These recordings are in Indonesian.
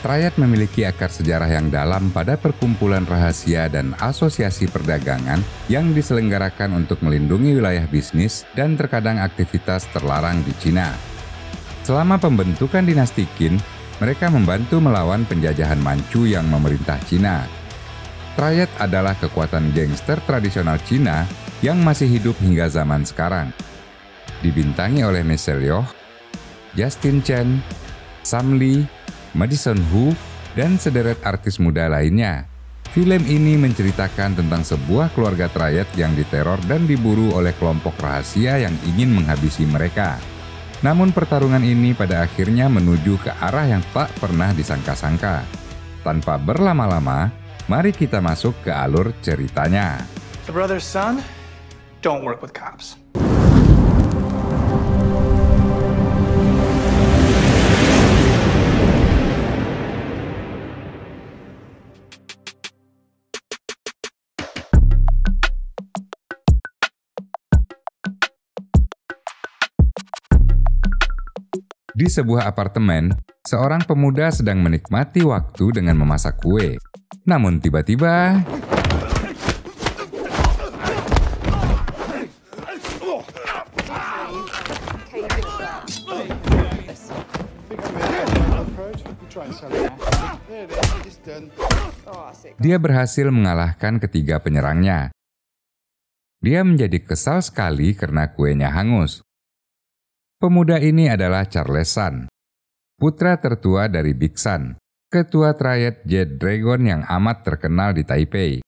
Triad memiliki akar sejarah yang dalam pada perkumpulan rahasia dan asosiasi perdagangan yang diselenggarakan untuk melindungi wilayah bisnis dan terkadang aktivitas terlarang di Cina. Selama pembentukan dinasti Qin, mereka membantu melawan penjajahan Manchu yang memerintah Cina. Triad adalah kekuatan gangster tradisional Cina yang masih hidup hingga zaman sekarang. Dibintangi oleh Michelle Yeoh, Justin Chen, Sam Lee, Madison Hu, dan sederet artis muda lainnya. Film ini menceritakan tentang sebuah keluarga Triad yang diteror dan diburu oleh kelompok rahasia yang ingin menghabisi mereka. Namun pertarungan ini pada akhirnya menuju ke arah yang tak pernah disangka-sangka. Tanpa berlama-lama, mari kita masuk ke alur ceritanya. The brother's son, don't work with cops. Di sebuah apartemen, seorang pemuda sedang menikmati waktu dengan memasak kue. Namun tiba-tiba, dia berhasil mengalahkan ketiga penyerangnya. Dia menjadi kesal sekali karena kuenya hangus. Pemuda ini adalah Charles Sun, putra tertua dari Big Sun, ketua Triad Jade Dragon yang amat terkenal di Taipei.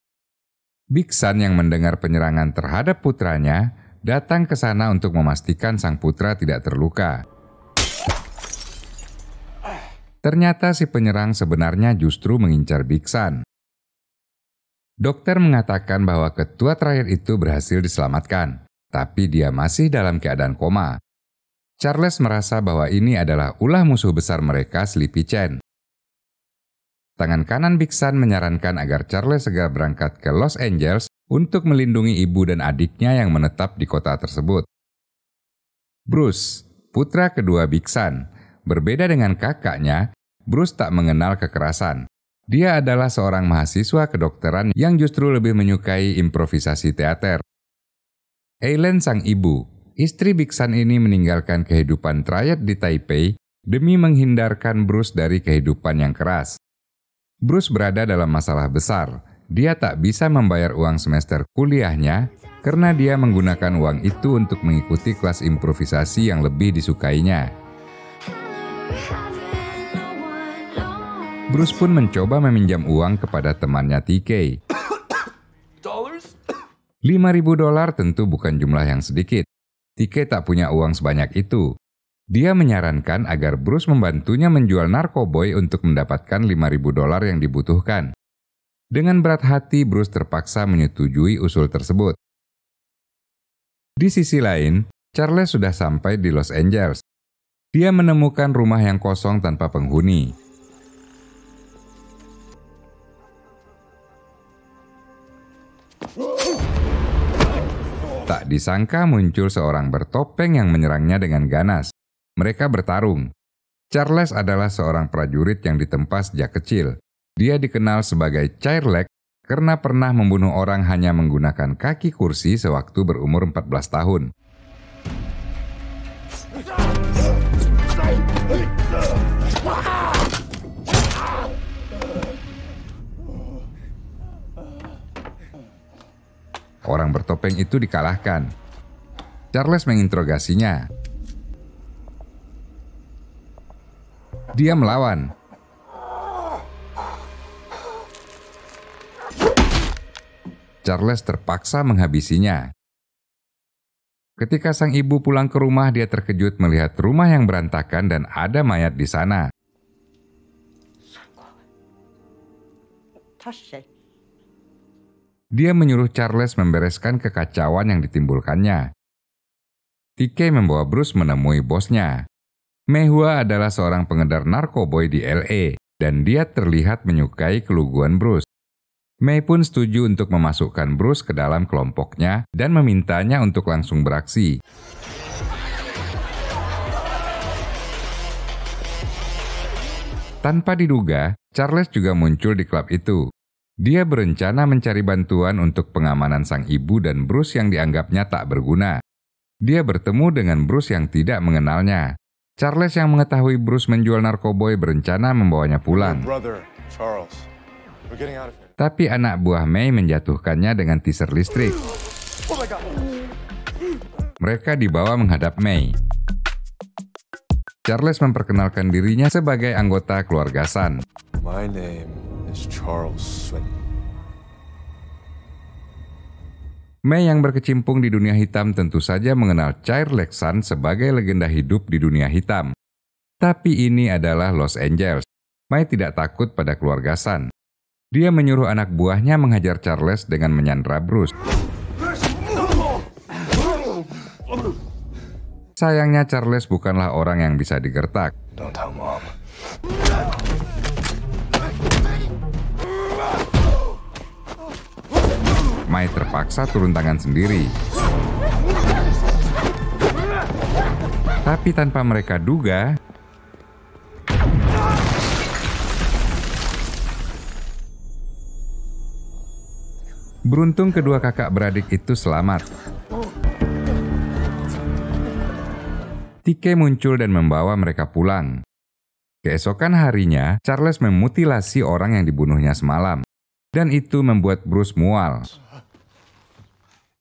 Big Sun yang mendengar penyerangan terhadap putranya datang ke sana untuk memastikan sang putra tidak terluka. Ternyata si penyerang sebenarnya justru mengincar Big Sun. Dokter mengatakan bahwa ketua Triad itu berhasil diselamatkan, tapi dia masih dalam keadaan koma. Charles merasa bahwa ini adalah ulah musuh besar mereka, Sleepy Chen. Tangan kanan Big Sun menyarankan agar Charles segera berangkat ke Los Angeles untuk melindungi ibu dan adiknya yang menetap di kota tersebut. Bruce, putra kedua Big Sun, berbeda dengan kakaknya, Bruce tak mengenal kekerasan. Dia adalah seorang mahasiswa kedokteran yang justru lebih menyukai improvisasi teater. Eileen sang ibu, istri Big Sun ini meninggalkan kehidupan Triad di Taipei demi menghindarkan Bruce dari kehidupan yang keras. Bruce berada dalam masalah besar. Dia tak bisa membayar uang semester kuliahnya karena dia menggunakan uang itu untuk mengikuti kelas improvisasi yang lebih disukainya. Bruce pun mencoba meminjam uang kepada temannya TK. $5.000 tentu bukan jumlah yang sedikit. TK tak punya uang sebanyak itu. Dia menyarankan agar Bruce membantunya menjual narkoboy untuk mendapatkan $5.000 yang dibutuhkan. Dengan berat hati, Bruce terpaksa menyetujui usul tersebut. Di sisi lain, Charles sudah sampai di Los Angeles. Dia menemukan rumah yang kosong tanpa penghuni. Tak disangka muncul seorang bertopeng yang menyerangnya dengan ganas. Mereka bertarung. Charles adalah seorang prajurit yang ditempa sejak kecil. Dia dikenal sebagai Chairleg karena pernah membunuh orang hanya menggunakan kaki kursi sewaktu berumur 14 tahun. Orang bertopeng itu dikalahkan. Charles menginterogasinya. Dia melawan. Charles terpaksa menghabisinya. Ketika sang ibu pulang ke rumah, dia terkejut melihat rumah yang berantakan dan ada mayat di sana. Dia menyuruh Charles membereskan kekacauan yang ditimbulkannya. TK membawa Bruce menemui bosnya. Mehua adalah seorang pengedar narkoboy di LA, dan dia terlihat menyukai keluguan Bruce. Mei pun setuju untuk memasukkan Bruce ke dalam kelompoknya dan memintanya untuk langsung beraksi. Tanpa diduga, Charles juga muncul di klub itu. Dia berencana mencari bantuan untuk pengamanan sang ibu dan Bruce yang dianggapnya tak berguna. Dia bertemu dengan Bruce yang tidak mengenalnya. Charles yang mengetahui Bruce menjual narkoboy berencana membawanya pulang. Tapi anak buah May menjatuhkannya dengan teaser listrik. Mereka dibawa menghadap May. Charles memperkenalkan dirinya sebagai anggota keluarga Sun. My name is Charles Sun. May yang berkecimpung di dunia hitam tentu saja mengenal Charles Sun sebagai legenda hidup di dunia hitam. Tapi ini adalah Los Angeles. May tidak takut pada keluarga Sun. Dia menyuruh anak buahnya menghajar Charles dengan menyandra Bruce. Sayangnya Charles bukanlah orang yang bisa digertak. Don't tell Mom. May terpaksa turun tangan sendiri. Tapi tanpa mereka duga, beruntung kedua kakak beradik itu selamat. Tike muncul dan membawa mereka pulang. Keesokan harinya, Charles memutilasi orang yang dibunuhnya semalam. Dan itu membuat Bruce mual.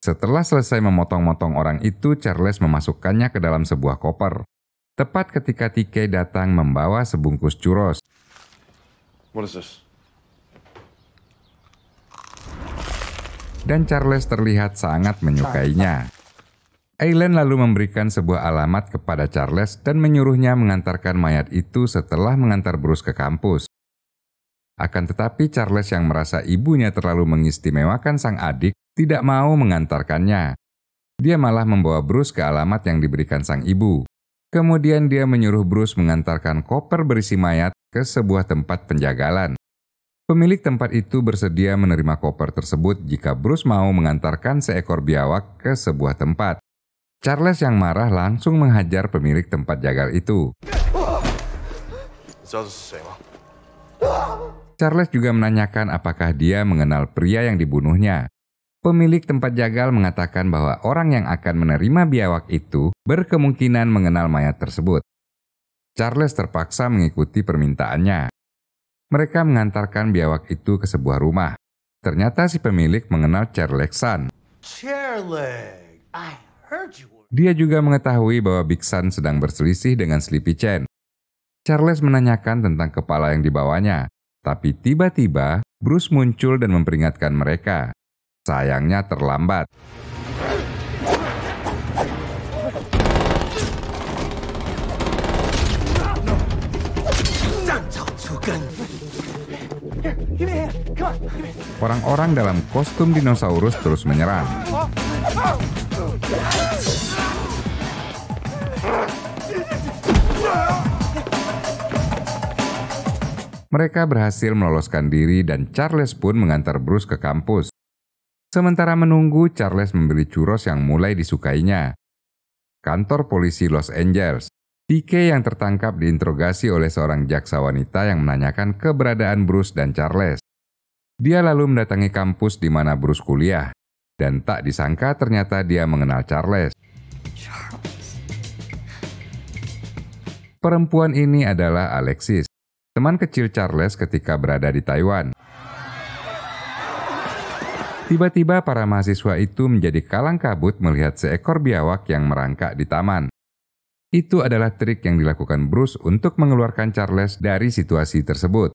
Setelah selesai memotong-motong orang itu, Charles memasukkannya ke dalam sebuah koper. Tepat ketika Tike datang membawa sebungkus churros. What is this? Dan Charles terlihat sangat menyukainya. Eileen lalu memberikan sebuah alamat kepada Charles dan menyuruhnya mengantarkan mayat itu setelah mengantar Bruce ke kampus. Akan tetapi Charles yang merasa ibunya terlalu mengistimewakan sang adik tidak mau mengantarkannya. Dia malah membawa Bruce ke alamat yang diberikan sang ibu. Kemudian dia menyuruh Bruce mengantarkan koper berisi mayat ke sebuah tempat penjagalan. Pemilik tempat itu bersedia menerima koper tersebut jika Bruce mau mengantarkan seekor biawak ke sebuah tempat. Charles yang marah langsung menghajar pemilik tempat jagal itu. Charles juga menanyakan apakah dia mengenal pria yang dibunuhnya. Pemilik tempat jagal mengatakan bahwa orang yang akan menerima biawak itu berkemungkinan mengenal mayat tersebut. Charles terpaksa mengikuti permintaannya. Mereka mengantarkan biawak itu ke sebuah rumah. Ternyata si pemilik mengenal Charles Sun. Dia juga mengetahui bahwa Big Sun sedang berselisih dengan Sleepy Chen. Charles menanyakan tentang kepala yang dibawanya. Tapi tiba-tiba, Bruce muncul dan memperingatkan mereka. Sayangnya terlambat. Orang-orang dalam kostum dinosaurus terus menyerang. Mereka berhasil meloloskan diri dan Charles pun mengantar Bruce ke kampus. Sementara menunggu, Charles membeli churros yang mulai disukainya. Kantor polisi Los Angeles. Tike yang tertangkap diinterogasi oleh seorang jaksa wanita yang menanyakan keberadaan Bruce dan Charles. Dia lalu mendatangi kampus di mana Bruce kuliah. Dan tak disangka ternyata dia mengenal Charles. Perempuan ini adalah Alexis, teman kecil Charles ketika berada di Taiwan. Tiba-tiba para mahasiswa itu menjadi kalang kabut melihat seekor biawak yang merangkak di taman. Itu adalah trik yang dilakukan Bruce untuk mengeluarkan Charles dari situasi tersebut.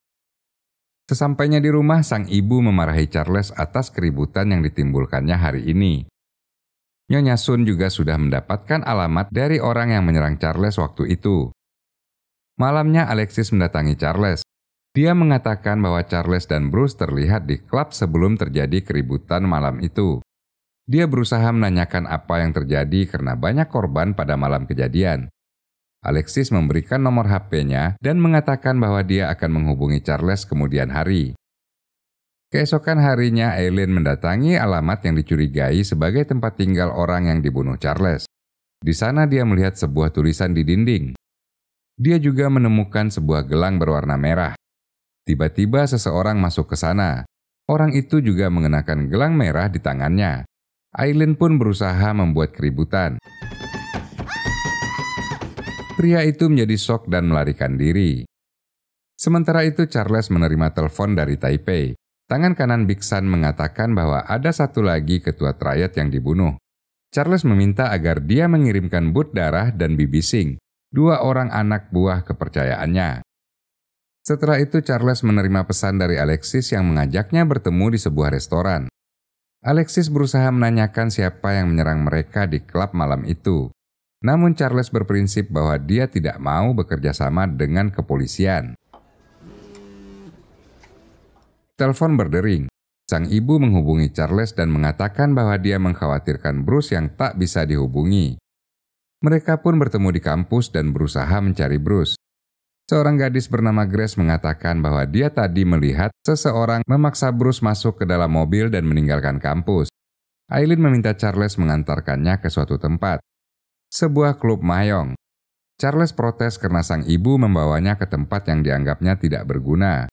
Sesampainya di rumah, sang ibu memarahi Charles atas keributan yang ditimbulkannya hari ini. Nyonya Sun juga sudah mendapatkan alamat dari orang yang menyerang Charles waktu itu. Malamnya Alexis mendatangi Charles. Dia mengatakan bahwa Charles dan Bruce terlihat di klub sebelum terjadi keributan malam itu. Dia berusaha menanyakan apa yang terjadi karena banyak korban pada malam kejadian. Alexis memberikan nomor HP-nya dan mengatakan bahwa dia akan menghubungi Charles kemudian hari. Keesokan harinya, Eileen mendatangi alamat yang dicurigai sebagai tempat tinggal orang yang dibunuh Charles. Di sana dia melihat sebuah tulisan di dinding. Dia juga menemukan sebuah gelang berwarna merah. Tiba-tiba seseorang masuk ke sana. Orang itu juga mengenakan gelang merah di tangannya. Aileen pun berusaha membuat keributan. Pria itu menjadi shock dan melarikan diri. Sementara itu Charles menerima telepon dari Taipei. Tangan kanan Big Sun mengatakan bahwa ada satu lagi ketua triad yang dibunuh. Charles meminta agar dia mengirimkan Bud Darah dan Bibi Singh, 2 orang anak buah kepercayaannya. Setelah itu Charles menerima pesan dari Alexis yang mengajaknya bertemu di sebuah restoran. Alexis berusaha menanyakan siapa yang menyerang mereka di klub malam itu. Namun Charles berprinsip bahwa dia tidak mau bekerja sama dengan kepolisian. Telepon berdering. Sang ibu menghubungi Charles dan mengatakan bahwa dia mengkhawatirkan Bruce yang tak bisa dihubungi. Mereka pun bertemu di kampus dan berusaha mencari Bruce. Seorang gadis bernama Grace mengatakan bahwa dia tadi melihat seseorang memaksa Bruce masuk ke dalam mobil dan meninggalkan kampus. Aileen meminta Charles mengantarkannya ke suatu tempat, sebuah klub mayong. Charles protes karena sang ibu membawanya ke tempat yang dianggapnya tidak berguna.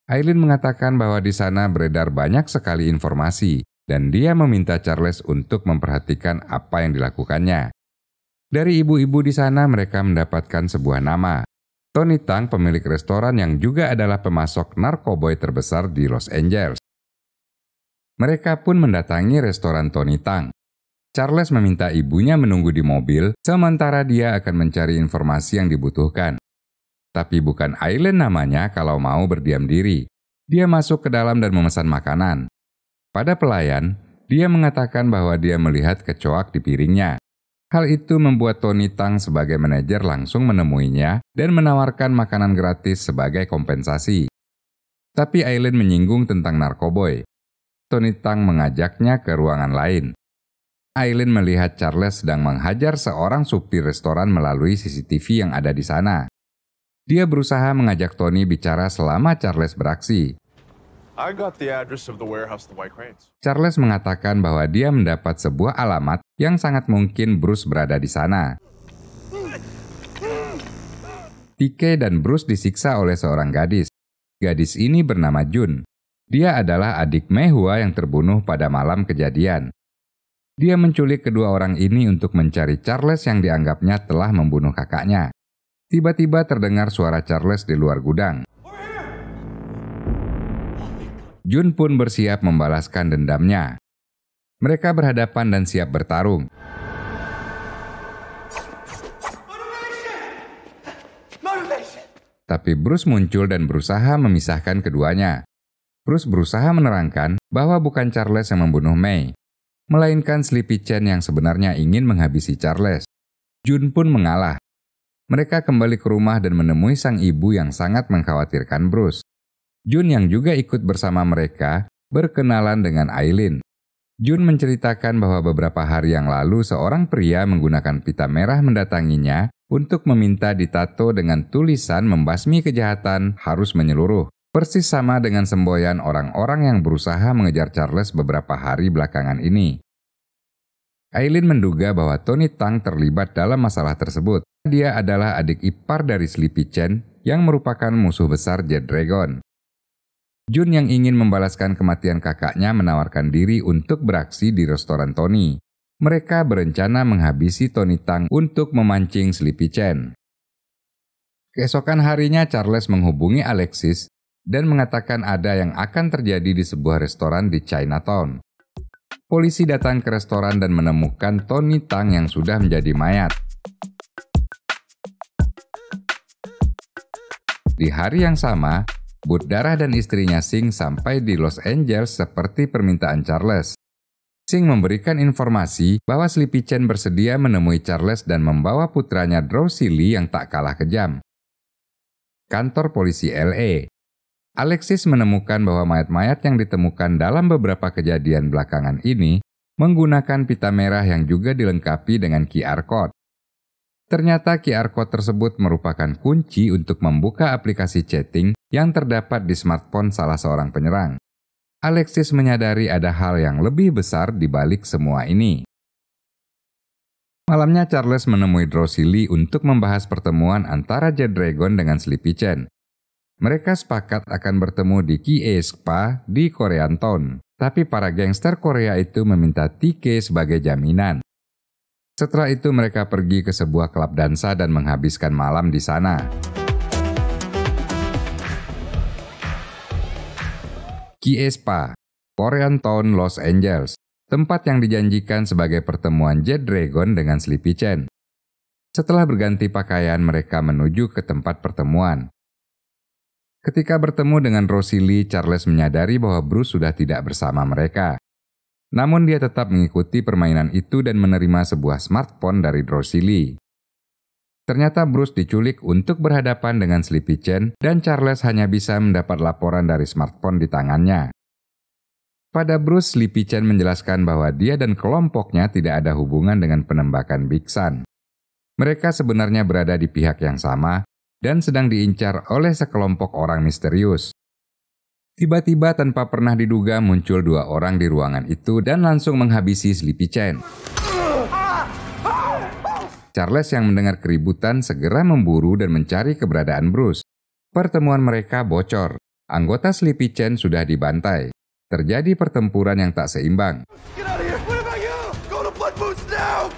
Aileen mengatakan bahwa di sana beredar banyak sekali informasi dan dia meminta Charles untuk memperhatikan apa yang dilakukannya. Dari ibu-ibu di sana mereka mendapatkan sebuah nama. Tony Tang, pemilik restoran yang juga adalah pemasok narkoboy terbesar di Los Angeles. Mereka pun mendatangi restoran Tony Tang. Charles meminta ibunya menunggu di mobil, sementara dia akan mencari informasi yang dibutuhkan. Tapi bukan Aileen namanya kalau mau berdiam diri. Dia masuk ke dalam dan memesan makanan. Pada pelayan, dia mengatakan bahwa dia melihat kecoak di piringnya. Hal itu membuat Tony Tang sebagai manajer langsung menemuinya dan menawarkan makanan gratis sebagai kompensasi. Tapi Aileen menyinggung tentang narkoboy. Tony Tang mengajaknya ke ruangan lain. Aileen melihat Charles sedang menghajar seorang supir restoran melalui CCTV yang ada di sana. Dia berusaha mengajak Tony bicara selama Charles beraksi. I got the address of the warehouse the White Cranes. Charles mengatakan bahwa dia mendapat sebuah alamat yang sangat mungkin Bruce berada di sana. TK dan Bruce disiksa oleh seorang gadis. Gadis ini bernama Jun. Dia adalah adik Mei Hua yang terbunuh pada malam kejadian. Dia menculik kedua orang ini untuk mencari Charles yang dianggapnya telah membunuh kakaknya. Tiba-tiba terdengar suara Charles di luar gudang. Jun pun bersiap membalaskan dendamnya. Mereka berhadapan dan siap bertarung. Tapi Bruce muncul dan berusaha memisahkan keduanya. Bruce berusaha menerangkan bahwa bukan Charles yang membunuh Mei, melainkan Sleepy Chen yang sebenarnya ingin menghabisi Charles. Jun pun mengalah. Mereka kembali ke rumah dan menemui sang ibu yang sangat mengkhawatirkan Bruce. Jun yang juga ikut bersama mereka berkenalan dengan Aileen. Jun menceritakan bahwa beberapa hari yang lalu seorang pria menggunakan pita merah mendatanginya untuk meminta ditato dengan tulisan membasmi kejahatan harus menyeluruh. Persis sama dengan semboyan orang-orang yang berusaha mengejar Charles beberapa hari belakangan ini. Aileen menduga bahwa Tony Tang terlibat dalam masalah tersebut. Dia adalah adik ipar dari Sleepy Chen yang merupakan musuh besar Jet Dragon. Jun yang ingin membalaskan kematian kakaknya menawarkan diri untuk beraksi di restoran Tony. Mereka berencana menghabisi Tony Tang untuk memancing Sleepy Chen. Keesokan harinya Charles menghubungi Alexis dan mengatakan ada yang akan terjadi di sebuah restoran di Chinatown. Polisi datang ke restoran dan menemukan Tony Tang yang sudah menjadi mayat. Di hari yang sama, Bud Darah dan istrinya Singh sampai di Los Angeles seperti permintaan Charles. Singh memberikan informasi bahwa Sleepy Chen bersedia menemui Charles dan membawa putranya Drowsy Lee yang tak kalah kejam. Kantor polisi LA. Alexis menemukan bahwa mayat-mayat yang ditemukan dalam beberapa kejadian belakangan ini menggunakan pita merah yang juga dilengkapi dengan QR Code. Ternyata QR Code tersebut merupakan kunci untuk membuka aplikasi chatting yang terdapat di smartphone salah seorang penyerang. Alexis menyadari ada hal yang lebih besar di balik semua ini. Malamnya Charles menemui Drosily untuk membahas pertemuan antara Jet Dragon dengan Sleepy Chen. Mereka sepakat akan bertemu di Kie Spa di Koreatown, tapi para gangster Korea itu meminta TK sebagai jaminan. Setelah itu mereka pergi ke sebuah klub dansa dan menghabiskan malam di sana. Kie Spa, Koreatown, Los Angeles, tempat yang dijanjikan sebagai pertemuan Jet Dragon dengan Sleepy Chen. Setelah berganti pakaian, mereka menuju ke tempat pertemuan. Ketika bertemu dengan Drosily, Charles menyadari bahwa Bruce sudah tidak bersama mereka. Namun dia tetap mengikuti permainan itu dan menerima sebuah smartphone dari Drosily. Ternyata Bruce diculik untuk berhadapan dengan Sleepy Chen dan Charles hanya bisa mendapat laporan dari smartphone di tangannya. Pada Bruce, Sleepy Chen menjelaskan bahwa dia dan kelompoknya tidak ada hubungan dengan penembakan Bigsan. Mereka sebenarnya berada di pihak yang sama dan sedang diincar oleh sekelompok orang misterius. Tiba-tiba tanpa pernah diduga muncul 2 orang di ruangan itu dan langsung menghabisi Sleepy Chen. Charles yang mendengar keributan segera memburu dan mencari keberadaan Bruce. Pertemuan mereka bocor. Anggota Sleepy Chen sudah dibantai. Terjadi pertempuran yang tak seimbang. Get out of here! What about you? Go to blood boots now!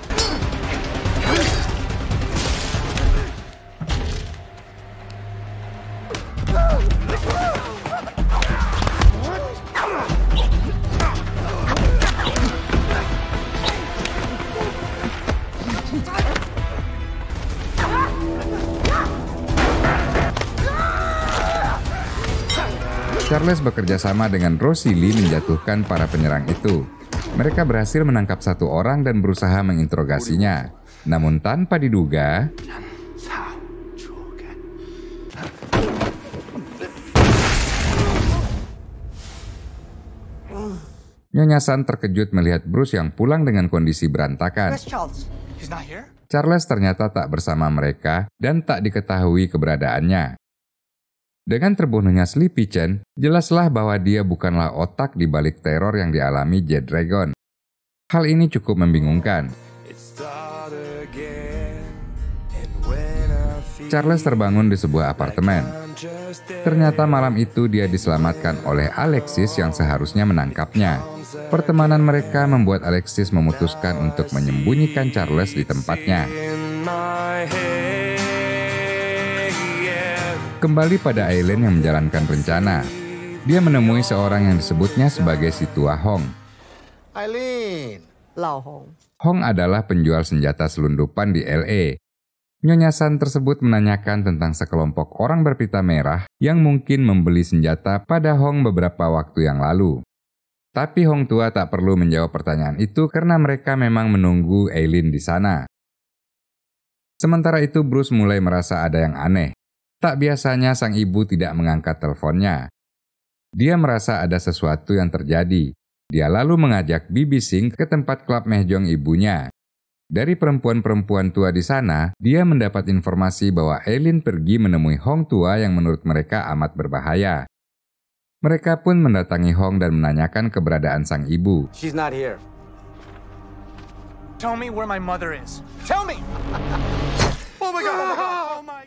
Charles bekerja sama dengan Drosily menjatuhkan para penyerang itu. Mereka berhasil menangkap 1 orang dan berusaha menginterogasinya. Namun tanpa diduga, Nyonya San terkejut melihat Bruce yang pulang dengan kondisi berantakan. He's not here? Charles ternyata tak bersama mereka dan tak diketahui keberadaannya. Dengan terbunuhnya Sleepy Chen, jelaslah bahwa dia bukanlah otak di balik teror yang dialami Jet Dragon. Hal ini cukup membingungkan. Charles terbangun di sebuah apartemen. Ternyata malam itu dia diselamatkan oleh Alexis yang seharusnya menangkapnya. Pertemanan mereka membuat Alexis memutuskan untuk menyembunyikan Charles di tempatnya. Kembali pada Aileen yang menjalankan rencana. Dia menemui seorang yang disebutnya sebagai si tua Hong. Aileen, Lao Hong. Hong adalah penjual senjata selundupan di LA. Nyonya San tersebut menanyakan tentang sekelompok orang berpita merah yang mungkin membeli senjata pada Hong beberapa waktu yang lalu. Tapi Hong tua tak perlu menjawab pertanyaan itu karena mereka memang menunggu Aileen di sana. Sementara itu Bruce mulai merasa ada yang aneh. Tak biasanya sang ibu tidak mengangkat teleponnya. Dia merasa ada sesuatu yang terjadi. Dia lalu mengajak Bibi Singh ke tempat klub mahjong ibunya. Dari perempuan-perempuan tua di sana, dia mendapat informasi bahwa Aileen pergi menemui Hong tua yang menurut mereka amat berbahaya. Mereka pun mendatangi Hong dan menanyakan keberadaan sang ibu. She's not here. Tell me where my mother is. Tell me! Oh my God! Oh my God! Oh my...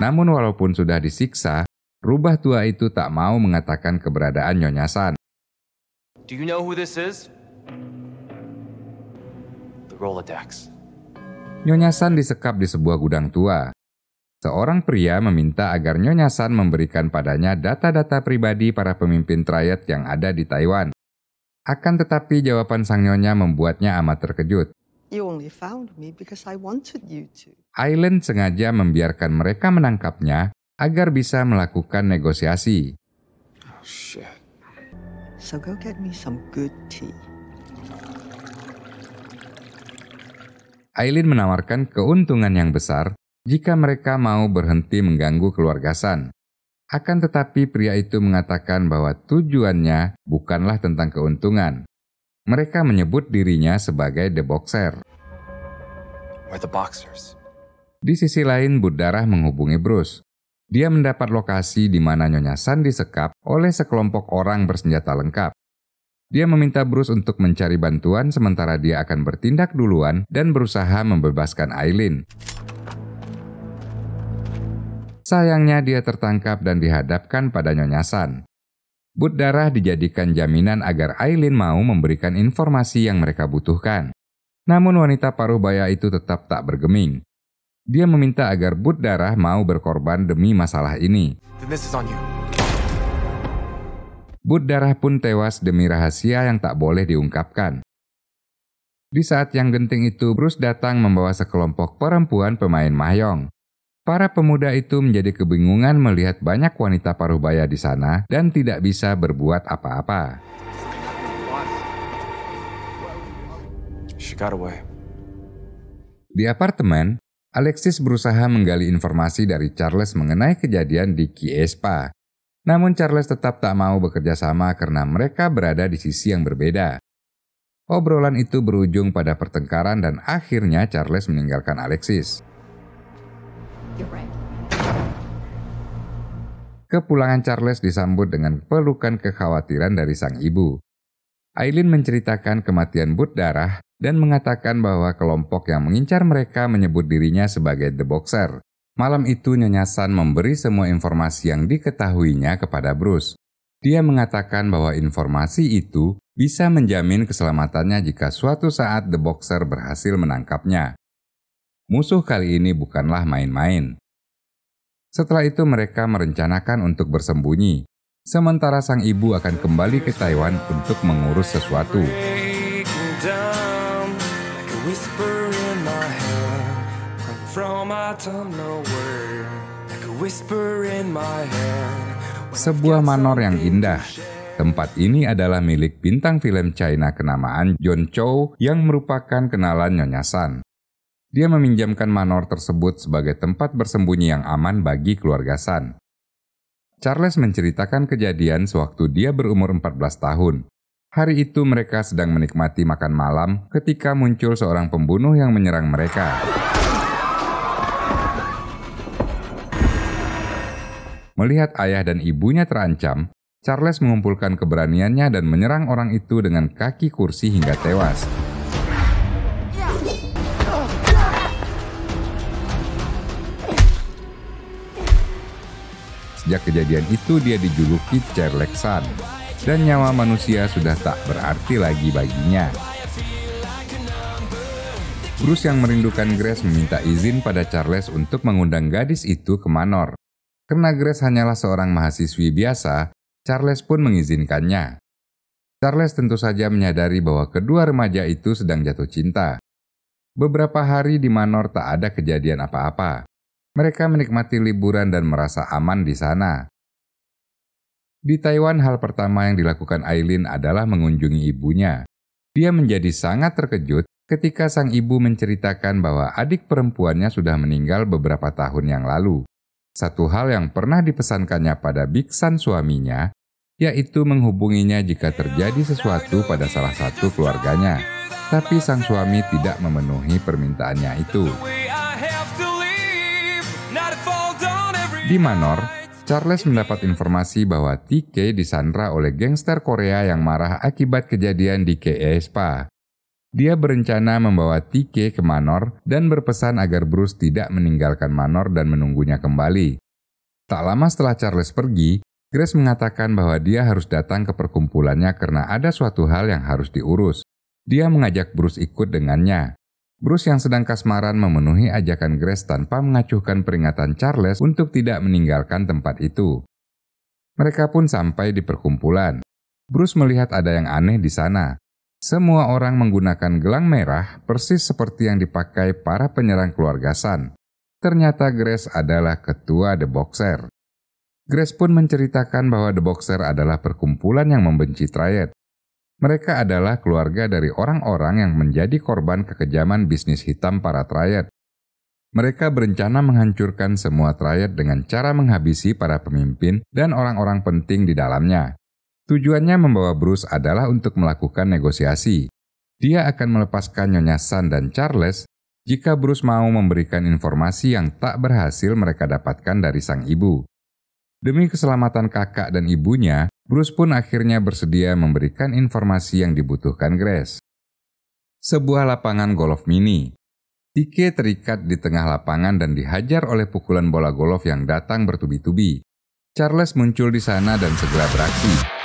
Namun walaupun sudah disiksa, rubah tua itu tak mau mengatakan keberadaan Nyonya San. Do you know who this is? The Rolodex. Nyonya San disekap di sebuah gudang tua. Seorang pria meminta agar Nyonya San memberikan padanya data-data pribadi para pemimpin triad yang ada di Taiwan. Akan tetapi jawaban sang Nyonya membuatnya amat terkejut. You only found me because I wanted you to. Aileen sengaja membiarkan mereka menangkapnya agar bisa melakukan negosiasi. Oh shit. So go get me some good tea. Aileen menawarkan keuntungan yang besar jika mereka mau berhenti mengganggu keluarga San. Akan tetapi pria itu mengatakan bahwa tujuannya bukanlah tentang keuntungan. Mereka menyebut dirinya sebagai The Boxer. We're the boxers. Di sisi lain, Buddarah menghubungi Bruce. Dia mendapat lokasi di mana Nyonya San disekap oleh sekelompok orang bersenjata lengkap. Dia meminta Bruce untuk mencari bantuan sementara dia akan bertindak duluan dan berusaha membebaskan Aileen. Sayangnya dia tertangkap dan dihadapkan pada Nyonya Sun. But darah dijadikan jaminan agar Aileen mau memberikan informasi yang mereka butuhkan. Namun wanita paruh baya itu tetap tak bergeming. Dia meminta agar but darah mau berkorban demi masalah ini. Then this is on you. But darah pun tewas demi rahasia yang tak boleh diungkapkan. Di saat yang genting itu, Bruce datang membawa sekelompok perempuan pemain mahjong. Para pemuda itu menjadi kebingungan melihat banyak wanita paruh baya di sana dan tidak bisa berbuat apa-apa. She got away. Di apartemen, Alexis berusaha menggali informasi dari Charles mengenai kejadian di Kie Spa. Namun Charles tetap tak mau bekerja sama karena mereka berada di sisi yang berbeda. Obrolan itu berujung pada pertengkaran dan akhirnya Charles meninggalkan Alexis. Kepulangan Charles disambut dengan pelukan kekhawatiran dari sang ibu. Aileen menceritakan kematian but darah dan mengatakan bahwa kelompok yang mengincar mereka menyebut dirinya sebagai The Boxer. Malam itu Nyonya Sun memberi semua informasi yang diketahuinya kepada Bruce. Dia mengatakan bahwa informasi itu bisa menjamin keselamatannya jika suatu saat The Boxer berhasil menangkapnya. Musuh kali ini bukanlah main-main. Setelah itu mereka merencanakan untuk bersembunyi, sementara sang ibu akan kembali ke Taiwan untuk mengurus sesuatu. Sebuah manor yang indah. Tempat ini adalah milik bintang film China kenamaan John Chow yang merupakan kenalan Nyonya Sun. Dia meminjamkan manor tersebut sebagai tempat bersembunyi yang aman bagi keluarga Sun. Charles menceritakan kejadian sewaktu dia berumur 14 tahun. Hari itu mereka sedang menikmati makan malam ketika muncul seorang pembunuh yang menyerang mereka. Melihat ayah dan ibunya terancam, Charles mengumpulkan keberaniannya dan menyerang orang itu dengan kaki kursi hingga tewas. Sejak kejadian itu dia dijuluki Cerlek Sun, dan nyawa manusia sudah tak berarti lagi baginya. Bruce yang merindukan Grace meminta izin pada Charles untuk mengundang gadis itu ke manor. Karena Grace hanyalah seorang mahasiswi biasa, Charles pun mengizinkannya. Charles tentu saja menyadari bahwa kedua remaja itu sedang jatuh cinta. Beberapa hari di manor tak ada kejadian apa-apa. Mereka menikmati liburan dan merasa aman di sana. Di Taiwan, hal pertama yang dilakukan Aileen adalah mengunjungi ibunya. Dia menjadi sangat terkejut ketika sang ibu menceritakan bahwa adik perempuannya sudah meninggal beberapa tahun yang lalu. Satu hal yang pernah dipesankannya pada Biksan suaminya, yaitu menghubunginya jika terjadi sesuatu pada salah satu keluarganya. Tapi sang suami tidak memenuhi permintaannya itu. Di manor, Charles mendapat informasi bahwa TK disandra oleh gangster Korea yang marah akibat kejadian di Kie Spa. Dia berencana membawa TK ke manor dan berpesan agar Bruce tidak meninggalkan manor dan menunggunya kembali. Tak lama setelah Charles pergi, Grace mengatakan bahwa dia harus datang ke perkumpulannya karena ada suatu hal yang harus diurus. Dia mengajak Bruce ikut dengannya. Bruce yang sedang kasmaran memenuhi ajakan Grace tanpa mengacuhkan peringatan Charles untuk tidak meninggalkan tempat itu. Mereka pun sampai di perkumpulan. Bruce melihat ada yang aneh di sana. Semua orang menggunakan gelang merah persis seperti yang dipakai para penyerang keluarga Sun. Ternyata Grace adalah ketua The Boxer. Grace pun menceritakan bahwa The Boxer adalah perkumpulan yang membenci Triad. Mereka adalah keluarga dari orang-orang yang menjadi korban kekejaman bisnis hitam para Triad. Mereka berencana menghancurkan semua Triad dengan cara menghabisi para pemimpin dan orang-orang penting di dalamnya. Tujuannya membawa Bruce adalah untuk melakukan negosiasi. Dia akan melepaskan Nyonya Sun dan Charles jika Bruce mau memberikan informasi yang tak berhasil mereka dapatkan dari sang ibu. Demi keselamatan kakak dan ibunya, Bruce pun akhirnya bersedia memberikan informasi yang dibutuhkan Grace. Sebuah lapangan golf mini. TK terikat di tengah lapangan dan dihajar oleh pukulan bola golf yang datang bertubi-tubi. Charles muncul di sana dan segera beraksi.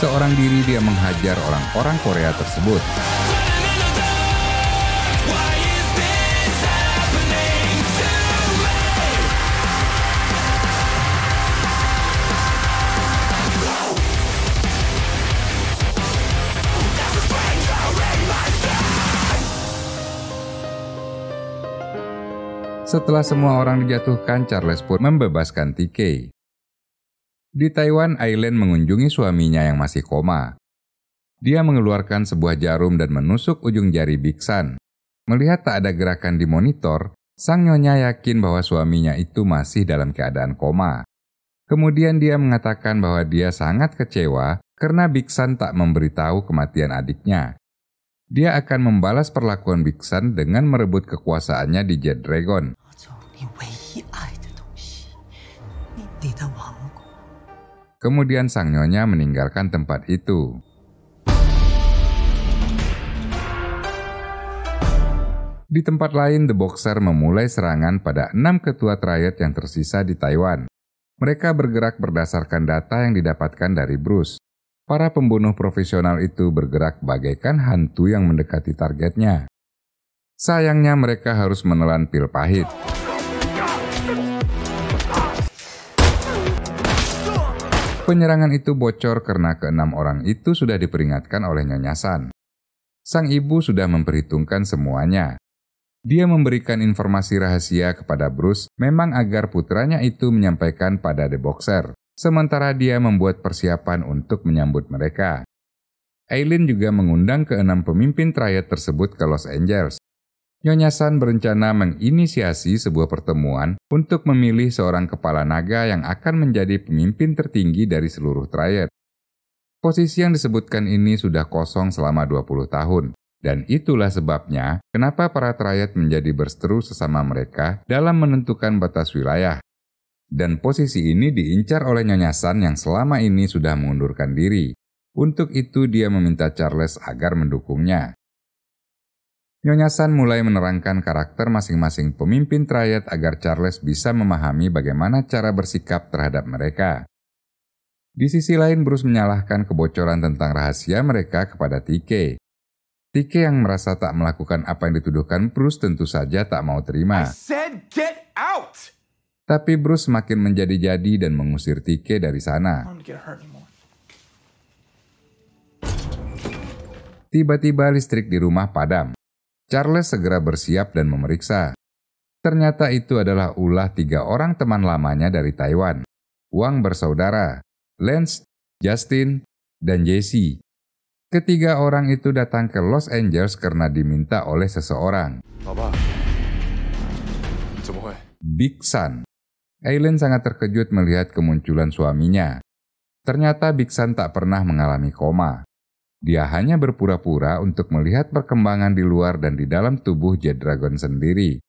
Seorang diri dia menghajar orang-orang Korea tersebut. Setelah semua orang dijatuhkan, Charles pun membebaskan TK. Di Taiwan, Aileen mengunjungi suaminya yang masih koma. Dia mengeluarkan sebuah jarum dan menusuk ujung jari Biksan. Melihat tak ada gerakan di monitor, sang nyonya yakin bahwa suaminya itu masih dalam keadaan koma. Kemudian dia mengatakan bahwa dia sangat kecewa karena Biksan tak memberitahu kematian adiknya. Dia akan membalas perlakuan Biksan dengan merebut kekuasaannya di Jet Dragon. Kemudian sang nyonya meninggalkan tempat itu. Di tempat lain, The Boxer memulai serangan pada 6 ketua triad yang tersisa di Taiwan. Mereka bergerak berdasarkan data yang didapatkan dari Bruce. Para pembunuh profesional itu bergerak bagaikan hantu yang mendekati targetnya. Sayangnya mereka harus menelan pil pahit. Penyerangan itu bocor karena ke-6 orang itu sudah diperingatkan oleh Nyonya San. Sang ibu sudah memperhitungkan semuanya. Dia memberikan informasi rahasia kepada Bruce memang agar putranya itu menyampaikan pada The Boxer, sementara dia membuat persiapan untuk menyambut mereka. Aileen juga mengundang ke-6 pemimpin triad tersebut ke Los Angeles. Nyonya San berencana menginisiasi sebuah pertemuan untuk memilih seorang kepala naga yang akan menjadi pemimpin tertinggi dari seluruh triad. Posisi yang disebutkan ini sudah kosong selama 20 tahun, dan itulah sebabnya kenapa para triad menjadi berseteru sesama mereka dalam menentukan batas wilayah. Dan posisi ini diincar oleh Nyonya San yang selama ini sudah mengundurkan diri. Untuk itu dia meminta Charles agar mendukungnya. Nyonya San mulai menerangkan karakter masing-masing pemimpin triad agar Charles bisa memahami bagaimana cara bersikap terhadap mereka. Di sisi lain, Bruce menyalahkan kebocoran tentang rahasia mereka kepada TK. TK yang merasa tak melakukan apa yang dituduhkan Bruce tentu saja tak mau terima. I said get out! Tapi Bruce semakin menjadi-jadi dan mengusir TK dari sana. Tiba-tiba listrik di rumah padam. Charles segera bersiap dan memeriksa. Ternyata itu adalah ulah 3 orang teman lamanya dari Taiwan. Wang bersaudara, Lance, Justin, dan Jesse. Ketiga orang itu datang ke Los Angeles karena diminta oleh seseorang. Biksan. Aileen sangat terkejut melihat kemunculan suaminya. Ternyata Biksan tak pernah mengalami koma. Dia hanya berpura-pura untuk melihat perkembangan di luar dan di dalam tubuh Jet Dragon sendiri.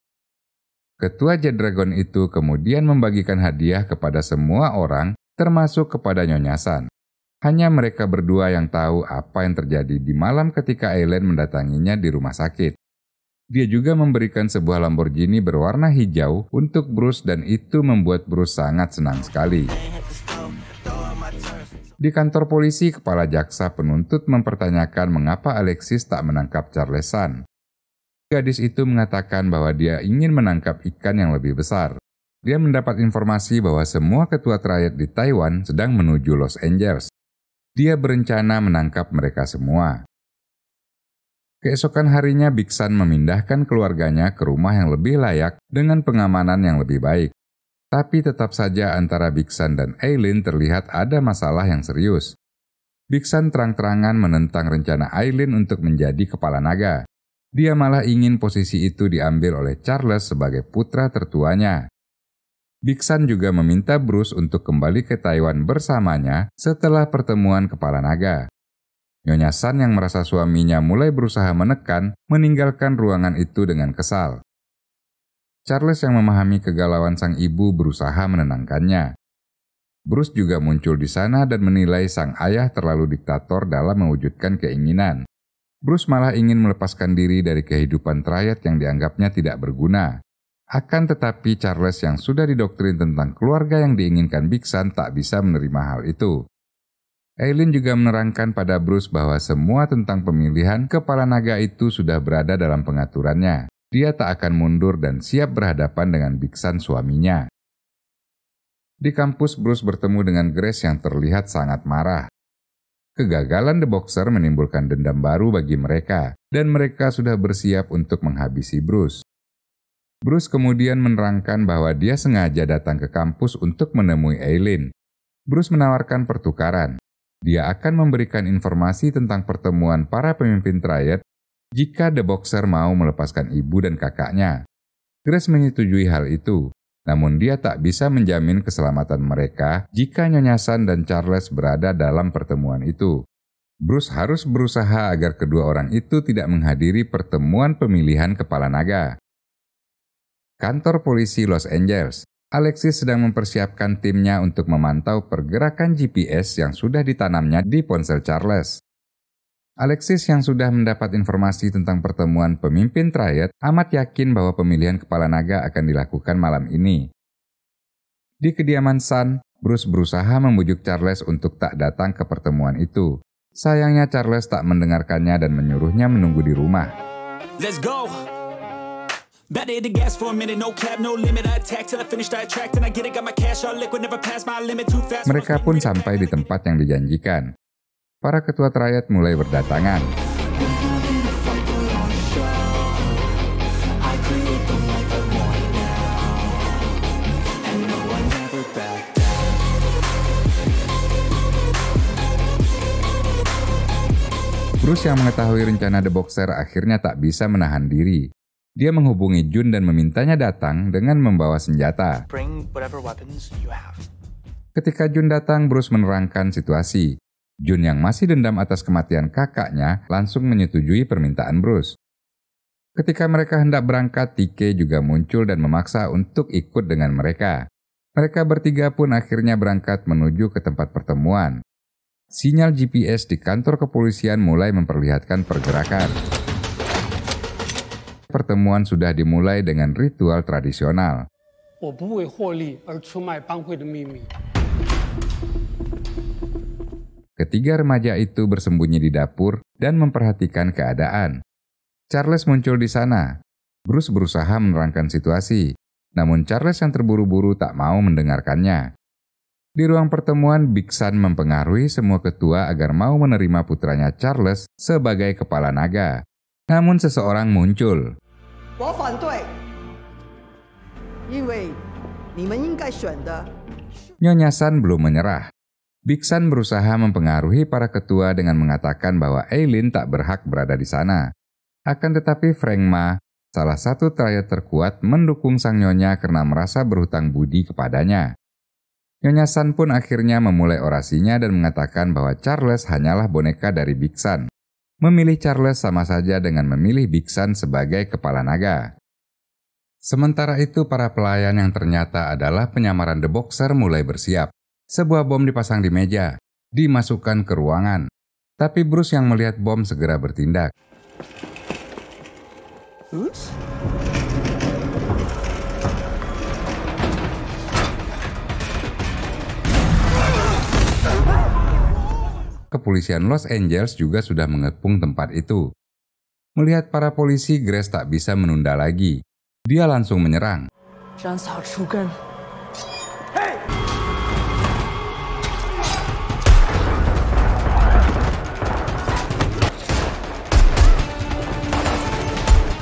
Ketua Jet Dragon itu kemudian membagikan hadiah kepada semua orang, termasuk kepada Nyonya San. Hanya mereka berdua yang tahu apa yang terjadi di malam ketika Aileen mendatanginya di rumah sakit. Dia juga memberikan sebuah Lamborghini berwarna hijau untuk Bruce dan itu membuat Bruce sangat senang sekali. Di kantor polisi, kepala jaksa penuntut mempertanyakan mengapa Alexis tak menangkap Charles San. Gadis itu mengatakan bahwa dia ingin menangkap ikan yang lebih besar. Dia mendapat informasi bahwa semua ketua triad di Taiwan sedang menuju Los Angeles. Dia berencana menangkap mereka semua. Keesokan harinya, Biksan memindahkan keluarganya ke rumah yang lebih layak dengan pengamanan yang lebih baik. Tapi tetap saja antara Biksan dan Aileen terlihat ada masalah yang serius. Biksan terang-terangan menentang rencana Aileen untuk menjadi kepala naga. Dia malah ingin posisi itu diambil oleh Charles sebagai putra tertuanya. Big Sun juga meminta Bruce untuk kembali ke Taiwan bersamanya setelah pertemuan kepala naga. Nyonya Sun yang merasa suaminya mulai berusaha menekan, meninggalkan ruangan itu dengan kesal. Charles yang memahami kegalauan sang ibu berusaha menenangkannya. Bruce juga muncul di sana dan menilai sang ayah terlalu diktator dalam mewujudkan keinginan. Bruce malah ingin melepaskan diri dari kehidupan triad yang dianggapnya tidak berguna. Akan tetapi Charles yang sudah didoktrin tentang keluarga yang diinginkan Big Sun tak bisa menerima hal itu. Eileen juga menerangkan pada Bruce bahwa semua tentang pemilihan kepala naga itu sudah berada dalam pengaturannya. Dia tak akan mundur dan siap berhadapan dengan Big Sun suaminya. Di kampus, Bruce bertemu dengan Grace yang terlihat sangat marah. Kegagalan The Boxer menimbulkan dendam baru bagi mereka, dan mereka sudah bersiap untuk menghabisi Bruce. Bruce kemudian menerangkan bahwa dia sengaja datang ke kampus untuk menemui Eileen. Bruce menawarkan pertukaran. Dia akan memberikan informasi tentang pertemuan para pemimpin triad jika The Boxer mau melepaskan ibu dan kakaknya. Grace menyetujui hal itu. Namun dia tak bisa menjamin keselamatan mereka jika Nyonya Sun dan Charles berada dalam pertemuan itu. Bruce harus berusaha agar kedua orang itu tidak menghadiri pertemuan pemilihan kepala naga. Kantor polisi Los Angeles. Alexis sedang mempersiapkan timnya untuk memantau pergerakan GPS yang sudah ditanamnya di ponsel Charles. Alexis yang sudah mendapat informasi tentang pertemuan pemimpin triad amat yakin bahwa pemilihan kepala naga akan dilakukan malam ini. Di kediaman Sun, Bruce berusaha membujuk Charles untuk tak datang ke pertemuan itu. Sayangnya Charles tak mendengarkannya dan menyuruhnya menunggu di rumah. Let's go. Better hit the gas for a minute, no cap, no limit. I attack till I finish, I attract and I get it, got my cash all liquid, never pass my limit too fast. Mereka pun sampai di tempat yang dijanjikan. Para ketua triad mulai berdatangan. Bruce yang mengetahui rencana The Boxer akhirnya tak bisa menahan diri. Dia menghubungi Jun dan memintanya datang dengan membawa senjata. Bring whatever weapons you have. Ketika Jun datang, Bruce menerangkan situasi. Jun yang masih dendam atas kematian kakaknya langsung menyetujui permintaan Bruce. Ketika mereka hendak berangkat, TK juga muncul dan memaksa untuk ikut dengan mereka. Mereka bertiga pun akhirnya berangkat menuju ke tempat pertemuan. Sinyal GPS di kantor kepolisian mulai memperlihatkan pergerakan. Pertemuan sudah dimulai dengan ritual tradisional. Ketiga remaja itu bersembunyi di dapur dan memperhatikan keadaan. Charles muncul di sana. Bruce berusaha menerangkan situasi, namun Charles yang terburu-buru tak mau mendengarkannya. Di ruang pertemuan, Big Sun mempengaruhi semua ketua agar mau menerima putranya Charles sebagai kepala naga. Namun seseorang muncul. Nyonya Sun belum menyerah. Big Sun berusaha mempengaruhi para ketua dengan mengatakan bahwa Eileen tak berhak berada di sana. Akan tetapi Frank Ma, salah satu triad terkuat, mendukung sang nyonya karena merasa berhutang budi kepadanya. Nyonya Sun pun akhirnya memulai orasinya dan mengatakan bahwa Charles hanyalah boneka dari Big Sun. Memilih Charles sama saja dengan memilih Big Sun sebagai kepala naga. Sementara itu, para pelayan yang ternyata adalah penyamaran The Boxer mulai bersiap. Sebuah bom dipasang di meja, dimasukkan ke ruangan. Tapi Bruce yang melihat bom segera bertindak. Kepolisian Los Angeles juga sudah mengepung tempat itu. Melihat para polisi, Grace tak bisa menunda lagi. Dia langsung menyerang.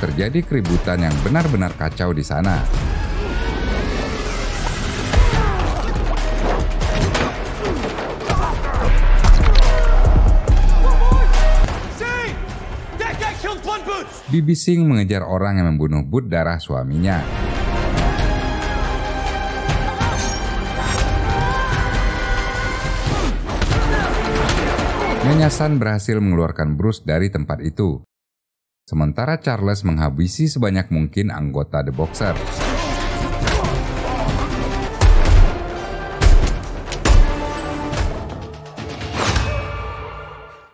Terjadi keributan yang benar-benar kacau di sana. Down blood boots! Bibi Singh mengejar orang yang membunuh but darah suaminya. Nyonya San berhasil mengeluarkan Bruce dari tempat itu. Sementara Charles menghabisi sebanyak mungkin anggota The Boxer.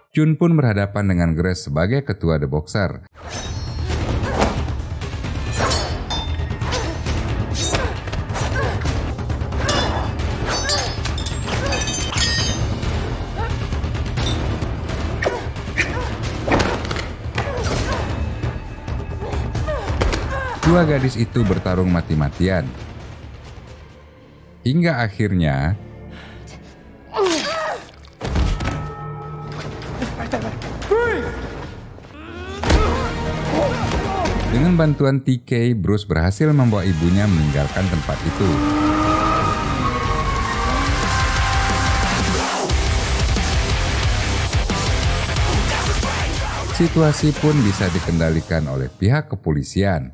Chun pun berhadapan dengan Grace sebagai ketua The Boxer. Dua gadis itu bertarung mati-matian. Hingga akhirnya dengan bantuan TK, Bruce berhasil membawa ibunya meninggalkan tempat itu. Situasi pun bisa dikendalikan oleh pihak kepolisian.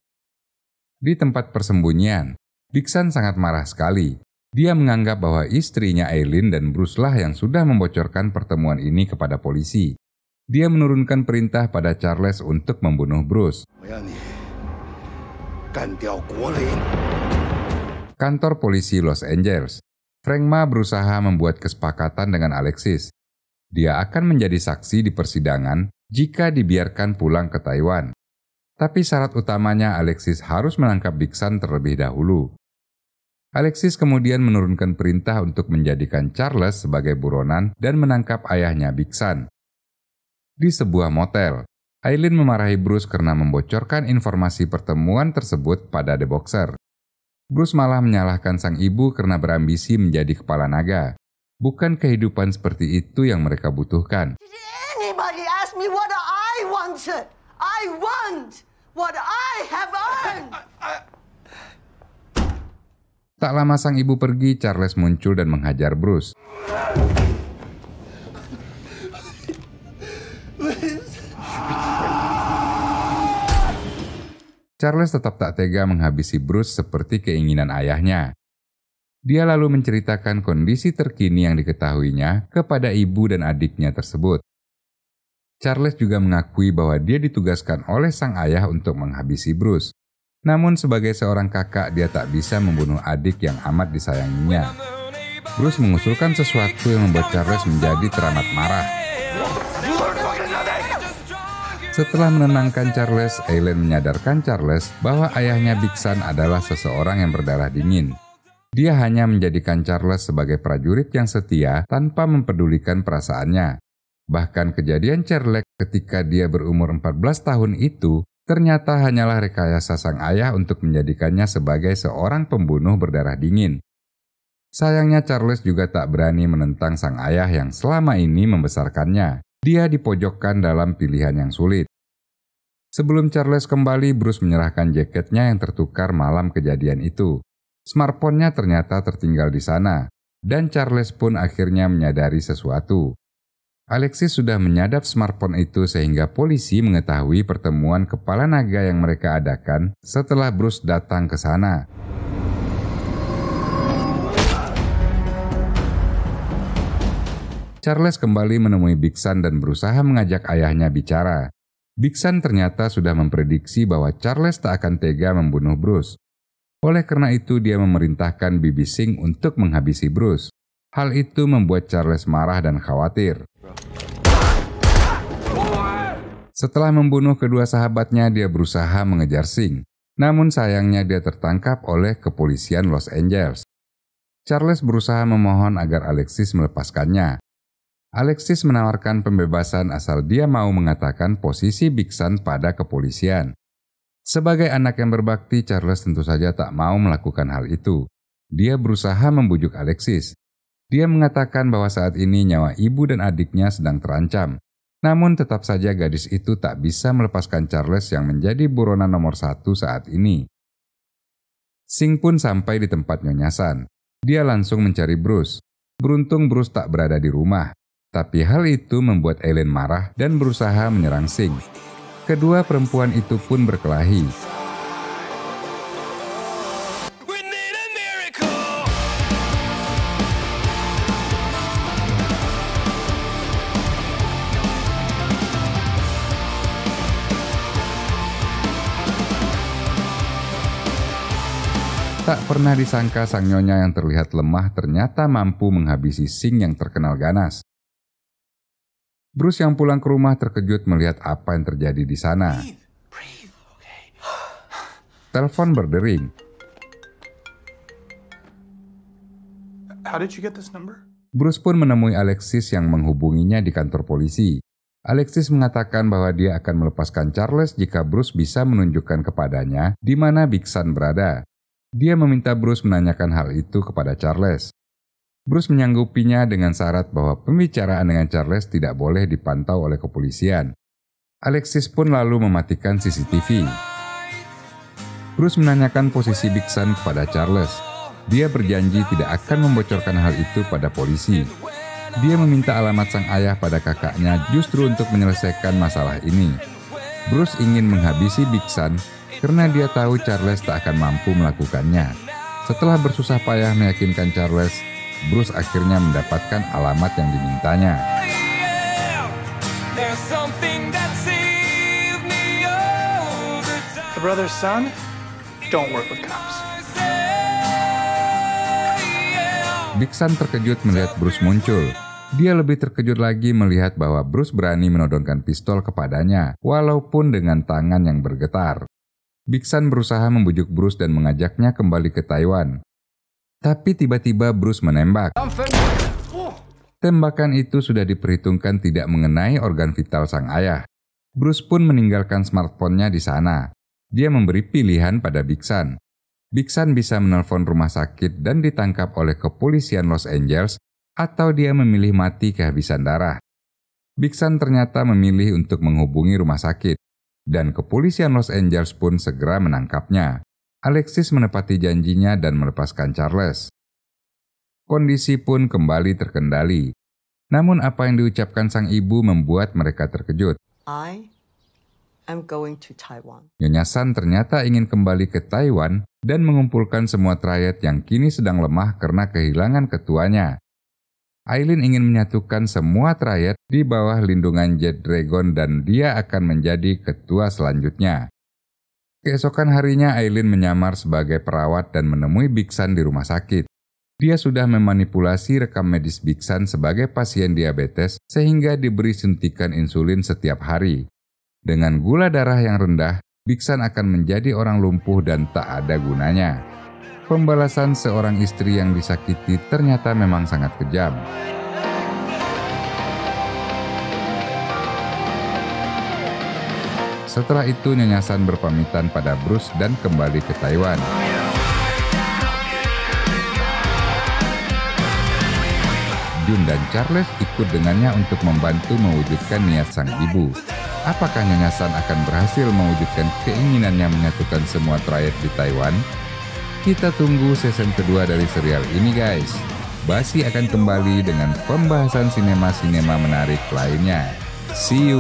Di tempat persembunyian, Big Sun sangat marah sekali. Dia menganggap bahwa istrinya Aileen dan Bruce lah yang sudah membocorkan pertemuan ini kepada polisi. Dia menurunkan perintah pada Charles untuk membunuh Bruce. Kantor polisi Los Angeles. Frank Ma berusaha membuat kesepakatan dengan Alexis. Dia akan menjadi saksi di persidangan jika dibiarkan pulang ke Taiwan. Tapi syarat utamanya Alexis harus menangkap Big Sun terlebih dahulu. Alexis kemudian menurunkan perintah untuk menjadikan Charles sebagai buronan dan menangkap ayahnya Big Sun. Di sebuah motel, Aileen memarahi Bruce karena membocorkan informasi pertemuan tersebut pada The Boxer. Bruce malah menyalahkan sang ibu karena berambisi menjadi kepala naga. Bukan kehidupan seperti itu yang mereka butuhkan. Anybody ask me what I wanted? I want what I have earned. Tak lama sang ibu pergi, Charles muncul dan menghajar Bruce. Charles tetap tak tega menghabisi Bruce seperti keinginan ayahnya. Dia lalu menceritakan kondisi terkini yang diketahuinya kepada ibu dan adiknya tersebut. Charles juga mengakui bahwa dia ditugaskan oleh sang ayah untuk menghabisi Bruce. Namun sebagai seorang kakak, dia tak bisa membunuh adik yang amat disayanginya. Bruce mengusulkan sesuatu yang membuat Charles menjadi teramat marah. Setelah menenangkan Charles, Aileen menyadarkan Charles bahwa ayahnya Big Sun adalah seseorang yang berdarah dingin. Dia hanya menjadikan Charles sebagai prajurit yang setia tanpa mempedulikan perasaannya. Bahkan kejadian Charles ketika dia berumur 14 tahun itu ternyata hanyalah rekayasa sang ayah untuk menjadikannya sebagai seorang pembunuh berdarah dingin. Sayangnya Charles juga tak berani menentang sang ayah yang selama ini membesarkannya. Dia dipojokkan dalam pilihan yang sulit. Sebelum Charles kembali, Bruce menyerahkan jaketnya yang tertukar malam kejadian itu. Smartphone-nya ternyata tertinggal di sana, dan Charles pun akhirnya menyadari sesuatu. Alexis sudah menyadap smartphone itu sehingga polisi mengetahui pertemuan kepala naga yang mereka adakan setelah Bruce datang ke sana. Charles kembali menemui Big Sun dan berusaha mengajak ayahnya bicara. Big Sun ternyata sudah memprediksi bahwa Charles tak akan tega membunuh Bruce. Oleh karena itu dia memerintahkan Bibi Singh untuk menghabisi Bruce. Hal itu membuat Charles marah dan khawatir. Setelah membunuh kedua sahabatnya, dia berusaha mengejar Singh. Namun sayangnya dia tertangkap oleh kepolisian Los Angeles. Charles berusaha memohon agar Alexis melepaskannya. Alexis menawarkan pembebasan asal dia mau mengatakan posisi Big Sun pada kepolisian. Sebagai anak yang berbakti, Charles tentu saja tak mau melakukan hal itu. Dia berusaha membujuk Alexis. Dia mengatakan bahwa saat ini nyawa ibu dan adiknya sedang terancam. Namun tetap saja gadis itu tak bisa melepaskan Charles yang menjadi buronan nomor 1 saat ini. Singh pun sampai di tempat Nyonya San. Dia langsung mencari Bruce. Beruntung Bruce tak berada di rumah. Tapi hal itu membuat Aileen marah dan berusaha menyerang Singh. Kedua perempuan itu pun berkelahi. Tak pernah disangka sang nyonya yang terlihat lemah ternyata mampu menghabisi Sing yang terkenal ganas. Bruce yang pulang ke rumah terkejut melihat apa yang terjadi di sana. Telepon berdering. How did you get this number? Bruce pun menemui Alexis yang menghubunginya di kantor polisi. Alexis mengatakan bahwa dia akan melepaskan Charles jika Bruce bisa menunjukkan kepadanya di mana Big Sun berada. Dia meminta Bruce menanyakan hal itu kepada Charles. Bruce menyanggupinya dengan syarat bahwa pembicaraan dengan Charles tidak boleh dipantau oleh kepolisian. Alexis pun lalu mematikan CCTV. Bruce menanyakan posisi Big Sun kepada Charles. Dia berjanji tidak akan membocorkan hal itu pada polisi. Dia meminta alamat sang ayah pada kakaknya justru untuk menyelesaikan masalah ini. Bruce ingin menghabisi Big Sun karena dia tahu Charles tak akan mampu melakukannya. Setelah bersusah payah meyakinkan Charles, Bruce akhirnya mendapatkan alamat yang dimintanya. The brother's son? Don't work with cops. Big Sun terkejut melihat Bruce muncul. Dia lebih terkejut lagi melihat bahwa Bruce berani menodongkan pistol kepadanya, walaupun dengan tangan yang bergetar. Big Sun berusaha membujuk Bruce dan mengajaknya kembali ke Taiwan. Tapi tiba-tiba Bruce menembak. Tembakan itu sudah diperhitungkan tidak mengenai organ vital sang ayah. Bruce pun meninggalkan smartphone-nya di sana. Dia memberi pilihan pada Big Sun. Big Sun bisa menelpon rumah sakit dan ditangkap oleh kepolisian Los Angeles, atau dia memilih mati kehabisan darah. Big Sun ternyata memilih untuk menghubungi rumah sakit. Dan kepolisian Los Angeles pun segera menangkapnya. Alexis menepati janjinya dan melepaskan Charles. Kondisi pun kembali terkendali. Namun apa yang diucapkan sang ibu membuat mereka terkejut. I am going to Taiwan. Nyonya Sun ternyata ingin kembali ke Taiwan dan mengumpulkan semua triad yang kini sedang lemah karena kehilangan ketuanya. Aileen ingin menyatukan semua triad di bawah lindungan Jet Dragon dan dia akan menjadi ketua selanjutnya. Keesokan harinya Aileen menyamar sebagai perawat dan menemui Big Sun di rumah sakit. Dia sudah memanipulasi rekam medis Big Sun sebagai pasien diabetes sehingga diberi suntikan insulin setiap hari. Dengan gula darah yang rendah, Big Sun akan menjadi orang lumpuh dan tak ada gunanya. Pembalasan seorang istri yang disakiti ternyata memang sangat kejam. Setelah itu Nyonya Sun berpamitan pada Bruce dan kembali ke Taiwan. Jun dan Charles ikut dengannya untuk membantu mewujudkan niat sang ibu. Apakah Nyonya Sun akan berhasil mewujudkan keinginannya menyatukan semua triad di Taiwan? Kita tunggu season kedua dari serial ini guys. Basi akan kembali dengan pembahasan sinema-sinema menarik lainnya. See you!